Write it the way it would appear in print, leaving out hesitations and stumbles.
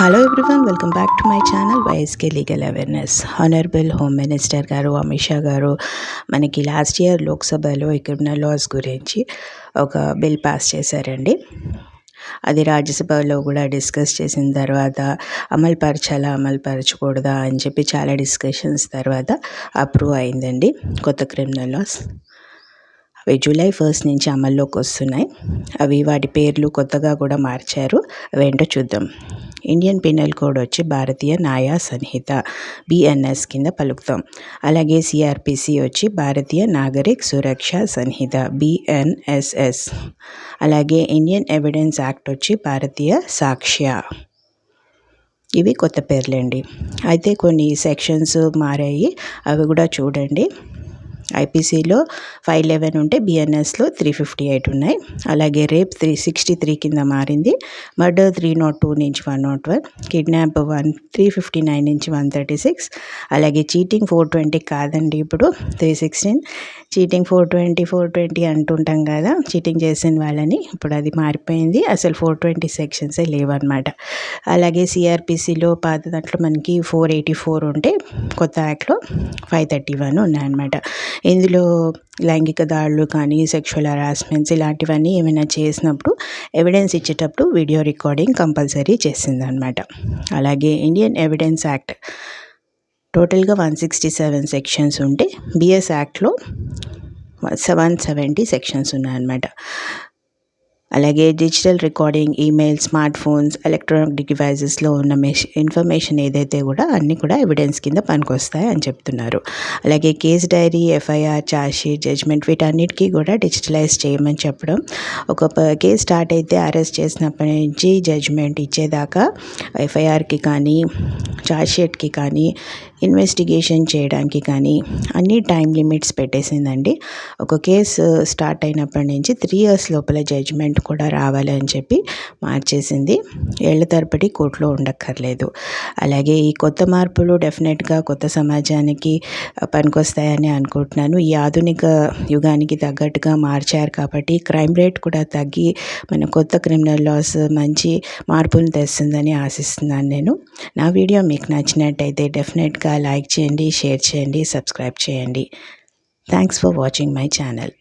Hello everyone, welcome back to my channel YSK legal awareness. Honourable home minister గారు అమిత్ షా గారు మనకి last year లోక్సభలో ఈ క్రిమినల్ లాస్ గురించి ఒక బిల్ పాస్ చేశారండి. అది రాజ్యసభలో కూడా డిస్కస్ చేసిన తర్వాత అమలు పరచాలా అమలు పరచకూడదా అని చెప్పి చాలా డిస్కషన్స్ తర్వాత అప్రూవ్ అయిందండి కొత్త క్రిమినల్ లాస్. అవి జూలై 1 నుంచి అమల్లోకి వస్తున్నాయి. అవి వాటి పేర్లు కొత్తగా కూడా మార్చారు. అవేంటో చూద్దాం. ఇండియన్ పీనల్ కోడ్ వచ్చి భారతీయ న్యాయ సంహిత BNS కింద పలుకుతాం. అలాగే CRPC వచ్చి భారతీయ నాగరిక్ సురక్ష సంహిత BNSS. అలాగే ఇండియన్ ఎవిడెన్స్ యాక్ట్ వచ్చి భారతీయ సాక్ష్య. ఇవి కొత్త పేర్లండి. అయితే కొన్ని సెక్షన్స్ మారాయి, అవి కూడా చూడండి. IPCలో 511 ఉంటే BNSలో 358 ఉన్నాయి. అలాగే రేప్ 363 కింద మారింది. మర్డర్ 302 నుంచి 101, కిడ్నాప్ 359 నుంచి 136. అలాగే చీటింగ్ 420 కాదండి, ఇప్పుడు 316. చీటింగ్ 420 అంటుంటాం కదా, చీటింగ్ చేసిన వాళ్ళని. ఇప్పుడు అది మారిపోయింది, అసలు 420 సెక్షన్సే లేవన్నమాట. అలాగే CRPCలో పాత దాంట్లో మనకి 484 ఉంటే కొత్త యాక్ట్లో 531 ఉన్నాయన్నమాట. ఇందులో లైంగిక దాడులు కానీ, సెక్షువల్ హరాస్మెంట్స్ ఇలాంటివన్నీ ఏమైనా చేసినప్పుడు ఎవిడెన్స్ ఇచ్చేటప్పుడు వీడియో రికార్డింగ్ కంపల్సరీ చేసిందనమాట. అలాగే ఇండియన్ ఎవిడెన్స్ యాక్ట్ టోటల్గా 167 సెక్షన్స్ ఉంటే BS యాక్ట్లో 170 సెక్షన్స్ ఉన్నాయన్నమాట. అలాగే digital recording, email, smart phones, electronic డివైజెస్లో ఉన్న ఇన్ఫర్మేషన్ ఏదైతే కూడా అన్నీ కూడా ఎవిడెన్స్ కింద పనికొస్తాయి అని చెప్తున్నారు. అలాగే case diary, FIR, chargesheet, judgment వీటన్నిటికీ కూడా డిజిటలైజ్ చేయమని చెప్పడం. ఒక కేసు స్టార్ట్ అయితే అరెస్ట్ చేసినప్పటి నుంచి జడ్జ్మెంట్ ఇచ్చేదాకా FIRకి కానీ, ఛార్జ్షీట్కి కానీ, ఇన్వెస్టిగేషన్ చేయడానికి కానీ అన్ని టైం లిమిట్స్ పెట్టేసిందండి. ఒక కేసు స్టార్ట్ అయినప్పటి నుంచి 3 years లోపల జడ్జ్మెంట్ కూడా రావాలి అని చెప్పి మార్చేసింది. ఏళ్ల తరబడి కోర్టులో ఉండక్కర్లేదు. అలాగే ఈ కొత్త మార్పులు డెఫినెట్గా కొత్త సమాజానికి పనికొస్తాయని అనుకుంటున్నాను. ఈ ఆధునిక యుగానికి తగ్గట్టుగా మార్చారు కాబట్టి క్రైమ్ రేట్ కూడా తగ్గి మన కొత్త క్రిమినల్ లాస్ మంచి మార్పును తెస్తుందని ఆశిస్తున్నాను నేను. నా వీడియో మీకు నచ్చినట్టయితే డెఫినెట్గా లైక్ చేయండి, షేర్ చేయండి, సబ్స్క్రైబ్ చేయండి. Thanks for watching my channel.